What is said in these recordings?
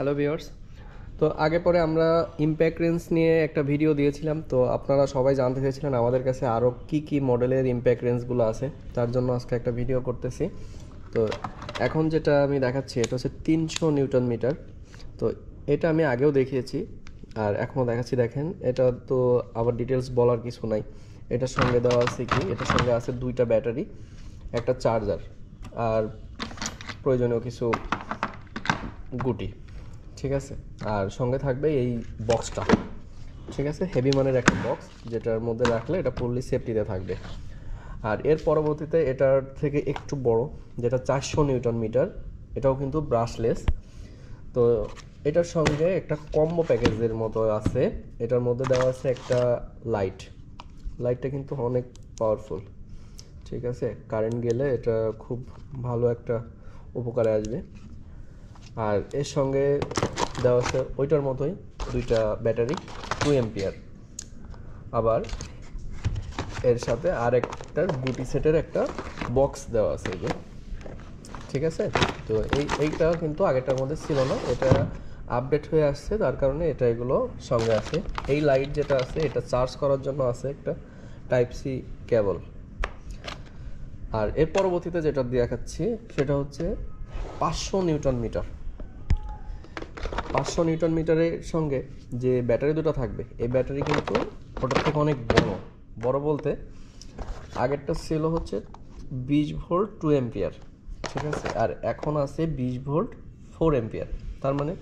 Hello viewers. তো আগে পরে আমরা ইম্প্যাক্ট রেঞ্জ নিয়ে একটা ভিডিও দিয়েছিলাম, তো আপনারা সবাই জানতে চেয়েছিলেন আমাদের কাছে আরও কি মডেলের ইম্প্যাক্ট রেঞ্জগুলো আছে। তার জন্য আজকে একটা ভিডিও করতেছি। তো এখন যেটা আমি দেখাচ্ছি এটা হচ্ছে 300 নিউটন মিটার। তো এটা আমি আগেও দেখিয়েছি আর এখনও দেখাচ্ছি। দেখেন, এটা তো আবার ডিটেলস বলার কিছু নাই। এটার সঙ্গে দেওয়া আছে কি, এটার সঙ্গে আছে 2টা ব্যাটারি, একটা চার্জার আর প্রয়োজনীয় কিছু গুটি, ঠিক আছে। আর সঙ্গে থাকবে এই বক্সটা, ঠিক আছে, হেভি মানের একটা বক্স যেটার মধ্যে রাখলে এটা ফুললি সেফটিতে থাকবে। আর এর পরবর্তীতে এটার থেকে একটু বড়, যেটা 400 নিউটন মিটার, এটাও কিন্তু ব্রাশলেস। তো এটার সঙ্গে একটা কম্বো প্যাকেজের মতো আছে। এটার মধ্যে দেওয়া আছে একটা লাইটটা কিন্তু অনেক পাওয়ারফুল, ঠিক আছে। কারেন্ট গেলে এটা খুব ভালো একটা উপকারে আসবে। আর এর সঙ্গে দেওয়া আছে ওইটার মতোই 2টা ব্যাটারি 2 এম্পিয়ার। আবার এর সাথে আরেকটা গুটি সেটের একটা বক্স দেওয়া আছে, এই যে, ঠিক আছে। তো এইটা কিন্তু আগেরটার মধ্যে ছিল না, এটা আপডেট হয়ে আসছে, তার কারণে এটা এগুলো সঙ্গে আছে। এই লাইট যেটা আছে এটা চার্জ করার জন্য আছে একটা টাইপ সি কেবল। আর এর পরবর্তীতে যেটা দেখাচ্ছি সেটা হচ্ছে 500 নিউটন মিটার। 500 নিউটন মিটারের সঙ্গে যে ব্যাটারি দুটো থাকবে, এই ব্যাটারি কিন্তু ওটার থেকে অনেক বড় বলতে আগেরটা ছিল হচ্ছে 20 ভোল্ট 2 এম্পিয়ার, ঠিক আছে। আর এখন আছে 20 ভোল্ট 4 এম্পিয়ার। তার মানে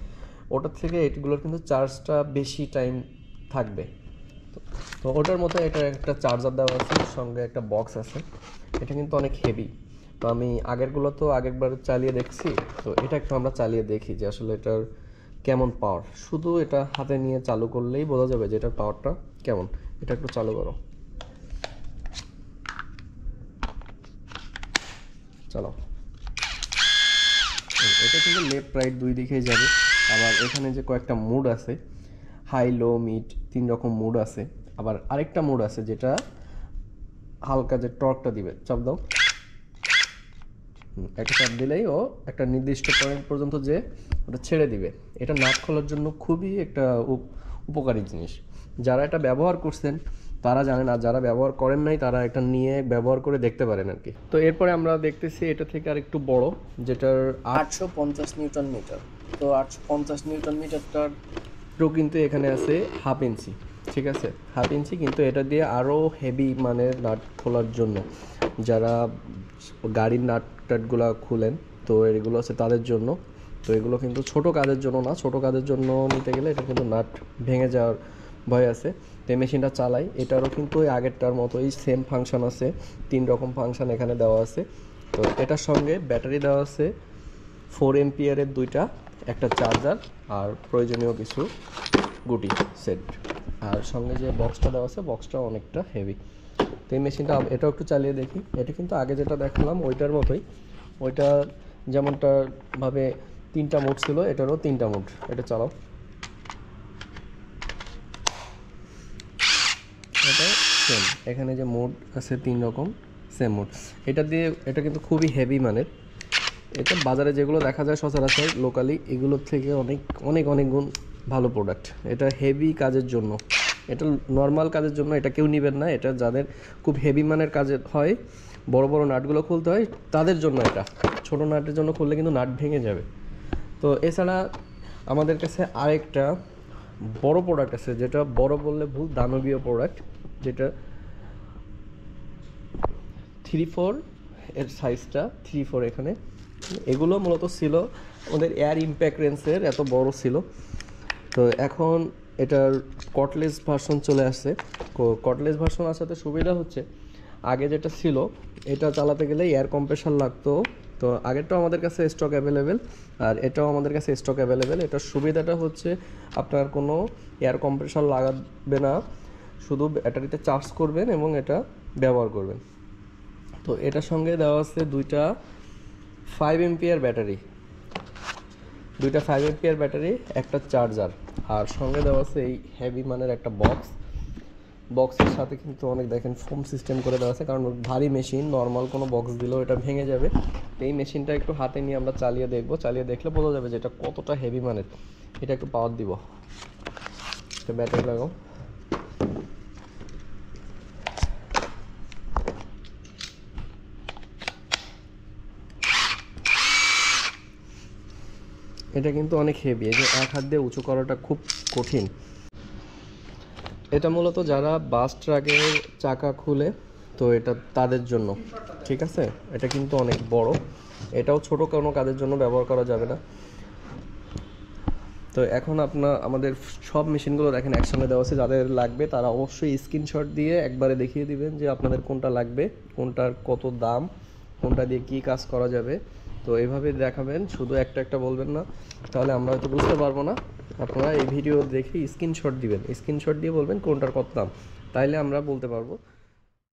ওটার থেকে এগুলোর কিন্তু চার্জটা বেশি টাইম থাকবে। তো ওটার মতো এটা একটা চার্জার দেওয়া আছে, সঙ্গে একটা বক্স আছে। এটা কিন্তু অনেক হেভি। তো আমি আগেরবার চালিয়ে দেখছি, তো এটা একটু আমরা চালিয়ে দেখি যে আসলে এটার কেমন পাওয়ার। শুধু এটা হাতে নিয়ে চালু করলেই বোঝা যাবে যে এটার পাওয়ারটা কেমন। এটা একটু চালু করো, চালাও। এটা কিন্তু লেফট রাইট দুই দিকেই যাবে। আবার এখানে যে কয়েকটা মোড আছে, হাই লো মিড 3 রকম মোড আছে। আবার আরেকটা মোড আছে যেটা হালকা যে টর্কটা দিবে, চাপ দাও। একটা চাপ দিলেই ও একটা নির্দিষ্ট পয়েন্ট পর্যন্ত যে ওটা ছেড়ে দিবে। এটা নাট খোলার জন্য খুবই একটা উপকারী জিনিস। যারা এটা ব্যবহার করছেন তারা জানেন, আর যারা ব্যবহার করেন নাই তারা এটা নিয়ে ব্যবহার করে দেখতে পারেন আর কি। তো এরপরে আমরা দেখতেছি এটা থেকে আর একটু বড়, যেটার 850 নিউটন মিটার। তো 850 নিউটন মিটারটারও কিন্তু এখানে আছে হাফ ইঞ্চি, ঠিক আছে, হাফ ইঞ্চি। কিন্তু এটা দিয়ে আরও হেভি মানের নাট খোলার জন্য, যারা গাড়ির নাটগুলো খুলেন, তো এগুলো হচ্ছে তাদের জন্য। তো এগুলো কিন্তু ছোট কাজের জন্য না, ছোট কাজের জন্য নিতে গেলে এটা কিন্তু নাট ভেঙে যাওয়ার ভয় আছে। তো এই মেশিনটা চালাই, এটারও কিন্তু ওই আগেরটার মতোই সেম ফাংশন আছে, 3 রকম ফাংশন এখানে দেওয়া আছে। তো এটার সঙ্গে ব্যাটারি দেওয়া আছে 4 এম্পিয়ারের 2টা, একটা চার্জার আর প্রয়োজনীয় কিছু গুটি সেট। আর সঙ্গে যে বক্সটা দেওয়া আছে, বক্সটা অনেকটা হেভি। তো এই মেশিনটা এটাও একটু চালিয়ে দেখি। এটা কিন্তু আগে যেটা দেখালাম ওইটার মতোই, ওইটা যেমনটা ভাবে 3টা মোড ছিল, এটারও 3টা মোড। এটা চালাও, এটা সেম। এখানে যে মোড আছে 3 রকম, সেম মোড। এটা কিন্তু খুবই হেভি মানের। এটা বাজারে যেগুলো দেখা যায় সচরাচর লোকালি, এগুলোর থেকে অনেক অনেক অনেক গুণ ভালো প্রোডাক্ট। এটা হেভি কাজের জন্য, এটা নর্মাল কাজের জন্য এটা কেউ নেবেন না। এটা যাদের খুব হেভি মানের কাজের হয়, বড় বড় নাটগুলো খুলতে হয়, তাদের জন্য এটা। ছোট নাটের জন্য খুললে কিন্তু নাট ভেঙে যাবে। তো এছাড়া আমাদের কাছে আরেকটা বড় প্রোডাক্ট আছে, যেটা বড় বললে ভুল, দানবীয় প্রোডাক্ট, যেটা 3/4 এর সাইজটা 3/4 এখানে। এগুলো মূলত ছিল আমাদের এয়ার ইম্প্যাক্ট রেঞ্জের, এত বড় ছিল। তো এখন এটার কর্ডলেস ভার্সন চলে আসছে। কর্ডলেস ভার্সন আসাতে সুবিধা হচ্ছে, আগে যেটা ছিল এটা চালাতে গেলে এয়ার কম্প্রেসার লাগতো। তো আগেরটাও আমাদের কাছে স্টক অ্যাভেলেবেল, আর এটাও আমাদের কাছে স্টক অ্যাভেলেবেল। এটার সুবিধাটা হচ্ছে আপনার কোনো এয়ার কম্প্রেসার লাগাবে না, শুধু ব্যাটারিতে চার্জ করবেন এবং এটা ব্যবহার করবেন। তো এটার সঙ্গে দেওয়া আছে 2টা 5 এম্পিয়ার ব্যাটারি, 5 এম্পিয়ার ব্যাটারি, একটা চার্জার। আর সঙ্গে দেওয়া আছে এই হেভি মানের একটা বক্স, বক্সের সাথে কিন্তু অনেক দেখেন ফোম সিস্টেম করে দেওয়া আছে, কারণ ভারী মেশিন, নর্মাল কোনো বক্স দিলেও এটা ভেঙে যাবে। এই মেশিনটা একটু হাতে নিয়ে আমরা চালিয়ে দেখব, চালিয়ে দেখলে বোঝা যাবে যে এটা কতটা হেভি মানের। এটা একটু পাওয়ার দিব, এটা ব্যাটারি লাগাও। এটা কিন্তু অনেক হেভি, এই যে এক হাত দিয়ে উঁচু করাটা খুব কঠিন। এটা মূলত যারা বাস ট্রাকের চাকা খুলে, তো এটা তাদের জন্য, ঠিক আছে। এটা কিন্তু অনেক বড়, এটাও ছোট কোনো কাজের জন্য ব্যবহার করা যাবে না। তো এখন আমাদের সব মেশিনগুলো দেখেন একসঙ্গে দেওয়া আছে, যাদের লাগবে তারা অবশ্যই স্ক্রিনশট দিয়ে একবারে দেখিয়ে দিবেন যে আপনাদের কোনটা লাগবে, কোনটার কত দাম, কোনটা দিয়ে কী কাজ করা যাবে। তো এইভাবে দেখাবেন, শুধু একটা একটা বলবেন না, তাহলে আমরা হয়তো বুঝতে পারবো না। আপনারা এই ভিডিও দেখে স্ক্রিনশট দিবেন, স্ক্রিনশট দিয়ে বলবেন কোনটার কত দাম, তাইলে আমরা বলতে পারবো।